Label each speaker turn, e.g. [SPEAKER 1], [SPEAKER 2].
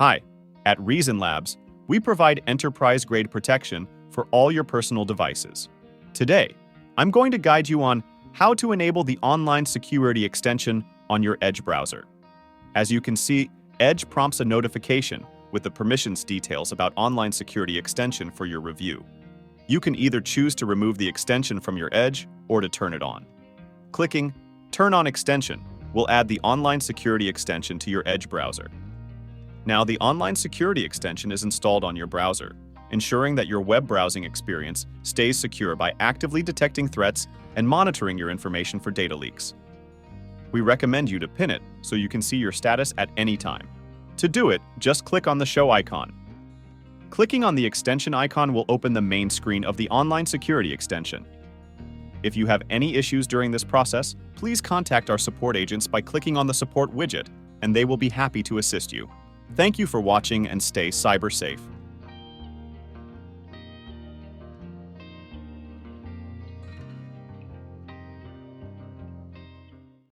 [SPEAKER 1] Hi, at ReasonLabs, we provide enterprise-grade protection for all your personal devices. Today, I'm going to guide you on how to enable the online security extension on your Edge browser. As you can see, Edge prompts a notification with the permissions details about online security extension for your review. You can either choose to remove the extension from your Edge or to turn it on. Clicking Turn on Extension will add the online security extension to your Edge browser. Now, the online security extension is installed on your browser, ensuring that your web browsing experience stays secure by actively detecting threats and monitoring your information for data leaks. We recommend you to pin it so you can see your status at any time. To do it, just click on the show icon. Clicking on the extension icon will open the main screen of the online security extension. If you have any issues during this process, please contact our support agents by clicking on the support widget, and they will be happy to assist you. Thank you for watching and stay cyber safe.